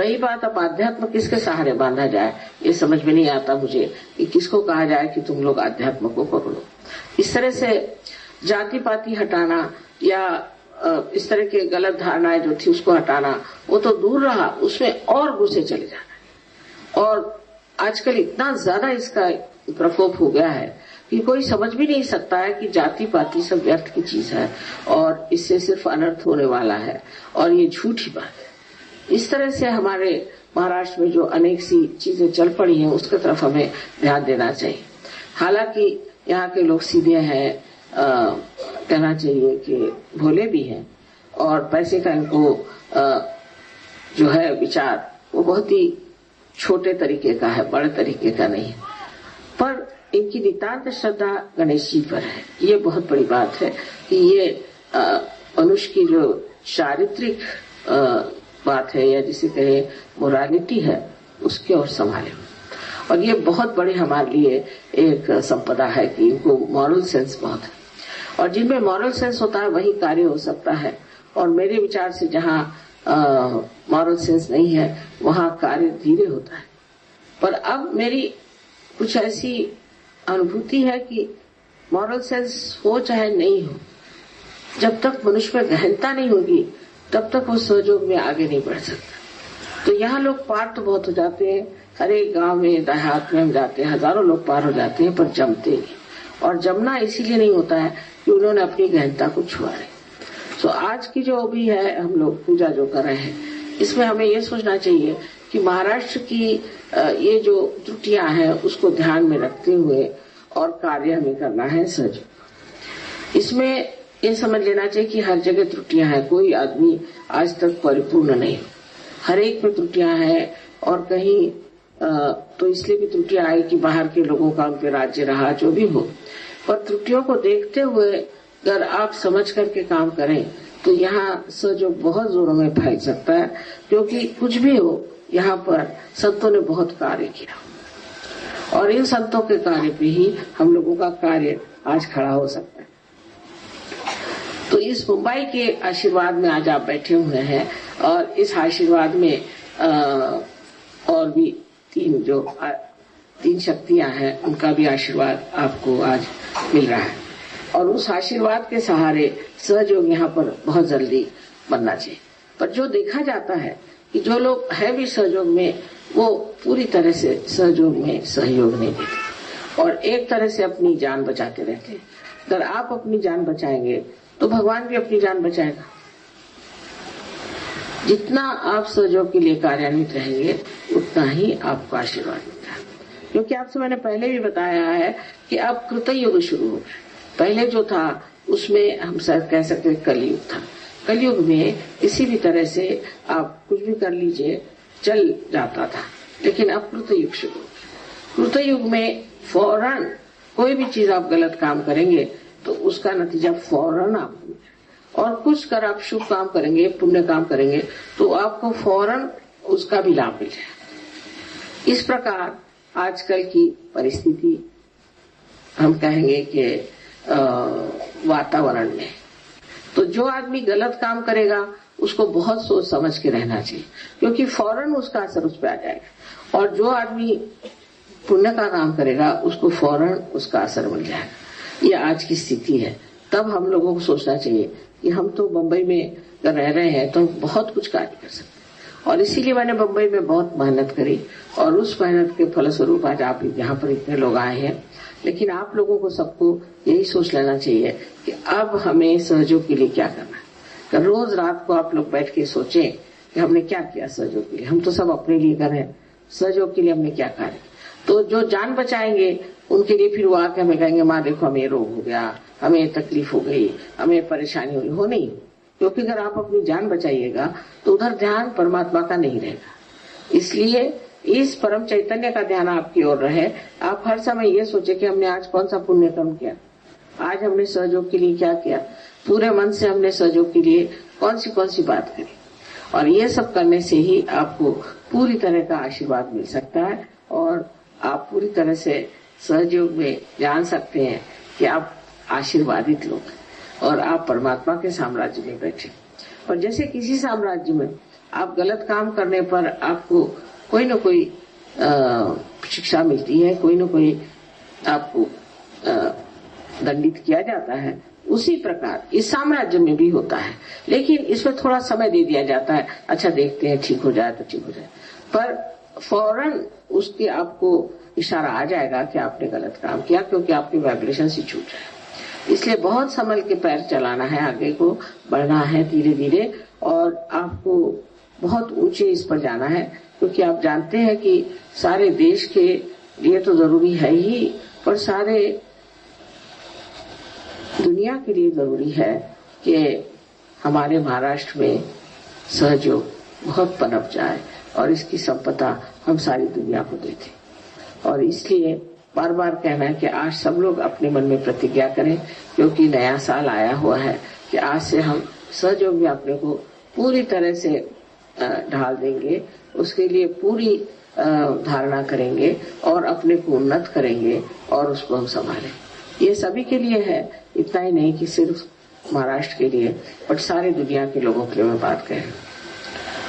रही बात अब आध्यात्म किसके सहारे बांधा जाए, ये समझ में नहीं आता मुझे कि किसको कहा जाए कि तुम लोग आध्यात्म को पकड़ो। इस तरह से जाति पाति हटाना या इस तरह के गलत धारणाएं जो थी उसको हटाना, वो तो दूर रहा, उसमें और घुसे चले जाना। और आजकल इतना ज्यादा इसका प्रकोप हो गया है कि कोई समझ भी नहीं सकता है कि जाति पाति सब व्यर्थ की चीज है और इससे सिर्फ अनर्थ होने वाला है और ये झूठी बात है। इस तरह से हमारे महाराष्ट्र में जो अनेक सी चीजें चल पड़ी हैं उसकी तरफ हमें ध्यान देना चाहिए। हालांकि यहाँ के लोग सीधे हैं, कहना चाहिए कि भोले भी हैं और पैसे का इनको जो है विचार वो बहुत ही छोटे तरीके का है, बड़े तरीके का नहीं। पर इनकी नितांत श्रद्धा गणेश जी पर है। ये बहुत बड़ी बात है कि ये मनुष्य की जो चारित्रिक बात है या जिसे कहे मोरालिटी है उसकी ओर संभाले। और ये बहुत बड़े हमारे लिए एक संपदा है कि इनको मॉरल सेंस बहुत है और जिनमें मॉरल सेंस होता है वही कार्य हो सकता है। और मेरे विचार से जहाँ मॉरल सेंस नहीं है वहाँ कार्य धीरे होता है। पर अब मेरी कुछ ऐसी अनुभूति है कि मॉरल सेंस हो चाहे नहीं हो, जब तक मनुष्य में गहनता नहीं होगी तब तक वो सहयोग में आगे नहीं बढ़ सकता। तो यहाँ लोग पार तो बहुत हो जाते हैं, हर एक गांव में देहात में हम जाते हैं, हजारों लोग पार हो जाते हैं, पर जमते नहीं। और जमना इसीलिए नहीं होता है कि उन्होंने अपनी गहनता को छुआ है। तो आज की जो भी है हम लोग पूजा जो कर रहे हैं, इसमें हमें ये सोचना चाहिए कि महाराष्ट्र की ये जो त्रुटियां हैं उसको ध्यान में रखते हुए और कार्य हमें करना है सहज। इसमें ये समझ लेना चाहिए कि हर जगह त्रुटियां हैं, कोई आदमी आज तक परिपूर्ण नहीं, हर एक में त्रुटियां हैं। और कहीं तो इसलिए भी त्रुटियां आई कि बाहर के लोगों का उन पे राज्य रहा, जो भी हो। पर त्रुटियों को देखते हुए अगर आप समझ करके काम करें तो यहाँ सहयोग बहुत जोरों में फैल सकता है, क्योंकि कुछ भी हो यहाँ पर संतों ने बहुत कार्य किया और इन संतों के कार्य पे ही हम लोगों का कार्य आज खड़ा हो सकता है। तो इस मुंबई के आशीर्वाद में आज आप बैठे हुए हैं और इस आशीर्वाद में और भी तीन शक्तियां हैं, उनका भी आशीर्वाद आपको आज मिल रहा है। और उस आशीर्वाद के सहारे सहयोग यहाँ पर बहुत जल्दी बनना चाहिए। पर जो देखा जाता है कि जो लोग है भी सहयोग में वो पूरी तरह से सहयोग में सहयोग नहीं देते और एक तरह से अपनी जान बचाते रहते हैं। अगर आप अपनी जान बचाएंगे तो भगवान भी अपनी जान बचाएगा। जितना आप सहयोग के लिए कार्यान्वित रहेंगे उतना ही आपको आशीर्वाद मिलता है। क्योंकि आपसे मैंने पहले भी बताया है कि अब कृतयुग शुरू हो गया। पहले जो था उसमें हम शायद कह सकते कलयुग था। कलयुग में किसी भी तरह से आप कुछ भी कर लीजिए चल जाता था, लेकिन अब कृतयुग शुरू हो गया। कृतयुग में फौरन कोई भी चीज आप गलत काम करेंगे तो उसका नतीजा फौरन आपको, और कुछ कर आप शुभ काम करेंगे, पुण्य काम करेंगे तो आपको फौरन उसका भी लाभ मिल जाए। इस प्रकार आजकल की परिस्थिति हम कहेंगे कि वातावरण में तो जो आदमी गलत काम करेगा उसको बहुत सोच समझ के रहना चाहिए, क्योंकि फौरन उसका असर उस पर आ जाएगा। और जो आदमी पुण्य का काम करेगा उसको फौरन उसका असर मिल जाएगा। ये आज की स्थिति है। तब हम लोगों को सोचना चाहिए कि हम तो बंबई में रह रहे हैं तो बहुत कुछ कार्य कर सकते हैं, और इसीलिए मैंने बंबई में बहुत मेहनत करी और उस मेहनत के फलस्वरूप आज आप यहाँ पर इतने लोग आए हैं। लेकिन आप लोगों को सबको यही सोच लेना चाहिए कि अब हमें सहयोग के लिए क्या करना है। रोज रात को आप लोग बैठ के सोचें कि हमने क्या किया सहयोग के लिए। हम तो सब अपने लिए कर रहे हैं, सहयोग के लिए हमने क्या कार्य। तो जो जान बचाएंगे उनके लिए फिर वो आके हमें कहेंगे माँ देखो हमें रोग हो गया, हमें तकलीफ हो गई, हमें परेशानी हुई। हो नहीं, क्योंकि अगर आप अपनी जान बचाइएगा तो उधर ध्यान परमात्मा का नहीं रहेगा। इसलिए इस परम चैतन्य का ध्यान आपकी ओर रहे। आप हर समय ये सोचे कि हमने आज कौन सा पुण्य कर्म किया, आज हमने सहयोग के लिए क्या किया, पूरे मन से हमने सहयोग के लिए कौन सी बात करी। और ये सब करने से ही आपको पूरी तरह का आशीर्वाद मिल सकता है और आप पूरी तरह से सहयोग में जान सकते हैं कि आप आशीर्वादित लोग और आप परमात्मा के साम्राज्य में बैठे। और जैसे किसी साम्राज्य में आप गलत काम करने पर आपको कोई न कोई शिक्षा मिलती है, कोई न कोई आपको दंडित किया जाता है। उसी प्रकार इस साम्राज्य में भी होता है, लेकिन इसमें थोड़ा समय दे दिया जाता है। अच्छा देखते हैं, ठीक हो जाए तो ठीक हो जाए, पर फौरन उसके आपको इशारा आ जाएगा कि आपने गलत काम किया, क्योंकि आपकी वाइब्रेशन ही छूट जाए। इसलिए बहुत संभल के पैर चलाना है, आगे को बढ़ना है धीरे धीरे, और आपको बहुत ऊंचे इस पर जाना है, क्योंकि आप जानते हैं कि सारे देश के लिए तो जरूरी है ही, पर सारे दुनिया के लिए जरूरी है कि हमारे महाराष्ट्र में सहयोग बहुत पनप जाए और इसकी संपदा हम सारी दुनिया को दे दें। और इसलिए बार बार कहना है कि आज सब लोग अपने मन में प्रतिज्ञा करें, क्योंकि नया साल आया हुआ है, कि आज से हम सहयोग में अपने को पूरी तरह से ढाल देंगे, उसके लिए पूरी धारणा करेंगे और अपने को उन्नत करेंगे और उसको हम संभालें। ये सभी के लिए है, इतना ही नहीं कि सिर्फ महाराष्ट्र के लिए, बट सारे दुनिया के लोगों के लिए मैं बात कह रही हूँ।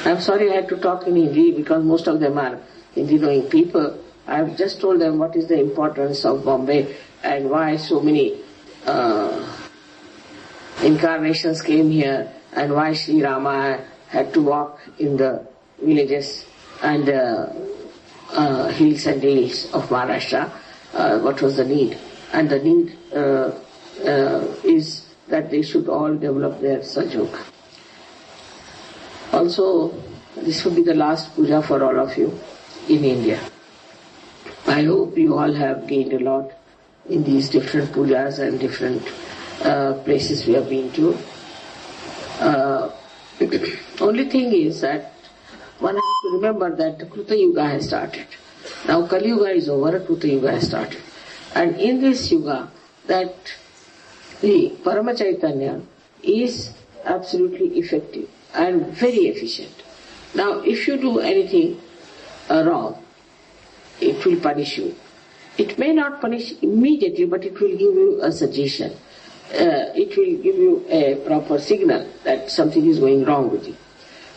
I'm sorry I had to talk in Hindi because most of them are Hindi knowing people. I have just told them what is the importance of Bombay and why so many incarnations came here and why Sri Rama had to walk in the villages and hills and dales of Maharashtra. What was the need? And the need is that they should all develop their Sajog. Also, this will be the last puja for all of you in India. I hope you all have gained a lot in these different pujas and different places we have been to. Only thing is that one has to remember that the Kruta Yuga has started. Now Kali Yuga is over, Kruta Yuga has started. And in this Yuga, that the Parama Chaitanya is absolutely effective and very efficient. Now, if you do anything wrong, it will punish you. It may not punish immediately, but it will give you a suggestion. It will give you a proper signal that something is going wrong with you.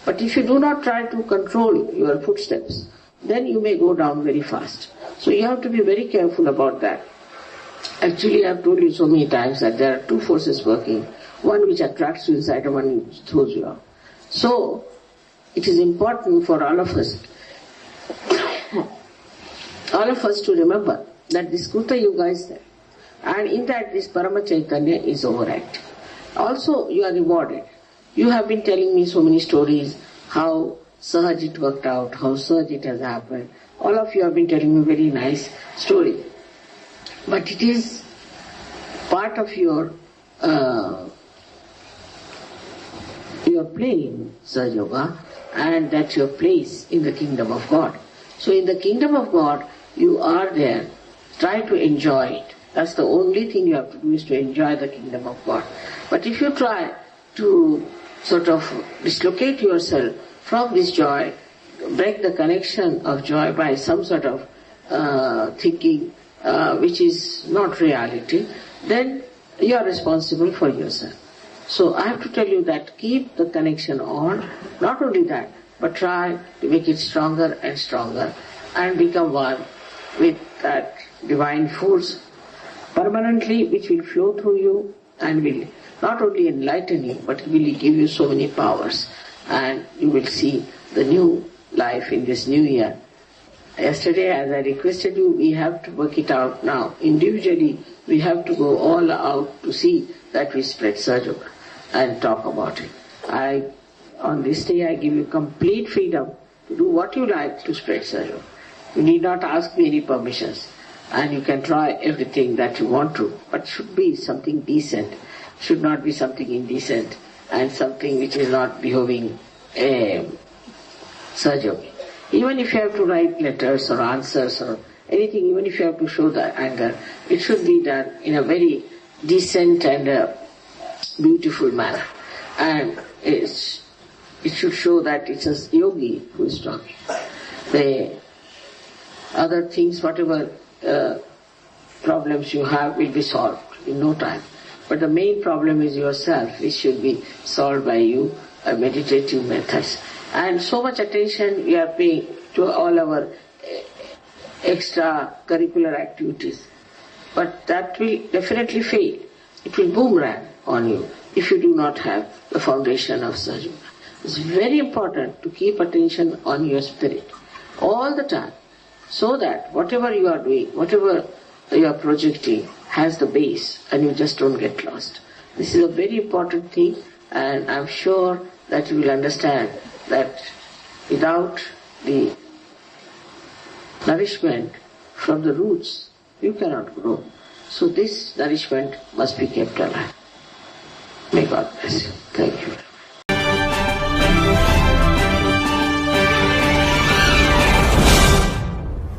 But if you do not try to control your footsteps, then you may go down very fast. So you have to be very careful about that. Actually, I have told you so many times that there are two forces working, one which attracts you inside and one which throws you out. So, it is important for all of us to remember that this Kruta Yuga is there. And in that this Parama Chaitanya is overactive. Also, you are rewarded. You have been telling me so many stories, how Sahaj it worked out, how Sahaj it has happened. All of you have been telling me very nice story. But it is part of your play in Sahaj Yoga, and that's your place in the kingdom of God. So in the kingdom of God, you are there. Try to enjoy it. That's the only thing you have to do, is to enjoy the kingdom of God. But if you try to sort of dislocate yourself from this joy, break the connection of joy by some sort of thinking which is not reality, then you are responsible for yourself. So I have to tell you that keep the connection on, not only that, but try to make it stronger and stronger and become one with that divine force permanently, which will flow through you and will not only enlighten you, but will give you so many powers, and you will see the new life in this new year. Yesterday, as I requested you, we have to work it out now. Individually, we have to go all out to see that we spread Sahaja and talk about it. On this day, I give you complete freedom to do what you like to spread Sahaja. You need not ask me any permissions, and you can try everything that you want to, but should be something decent, should not be something indecent and something which is not behaving Sahaja. Even if you have to write letters or answers or anything, even if you have to show the anger, it should be done in a very decent and beautiful manner. And it should show that it's a yogi who is talking. The other things, whatever problems you have, will be solved in no time. But the main problem is yourself, which should be solved by you, meditative methods. And so much attention we are paying to all our extra curricular activities. But that will definitely fail. It will boomerang on you if you do not have the foundation of Sahajyoga. It's very important to keep attention on your spirit all the time, so that whatever you are doing, whatever you are projecting has the base and you just don't get lost. This is a very important thing, and I'm sure that you will understand that without the nourishment from the roots, you cannot grow. So this nourishment must be kept alive. May God bless you. Thank you.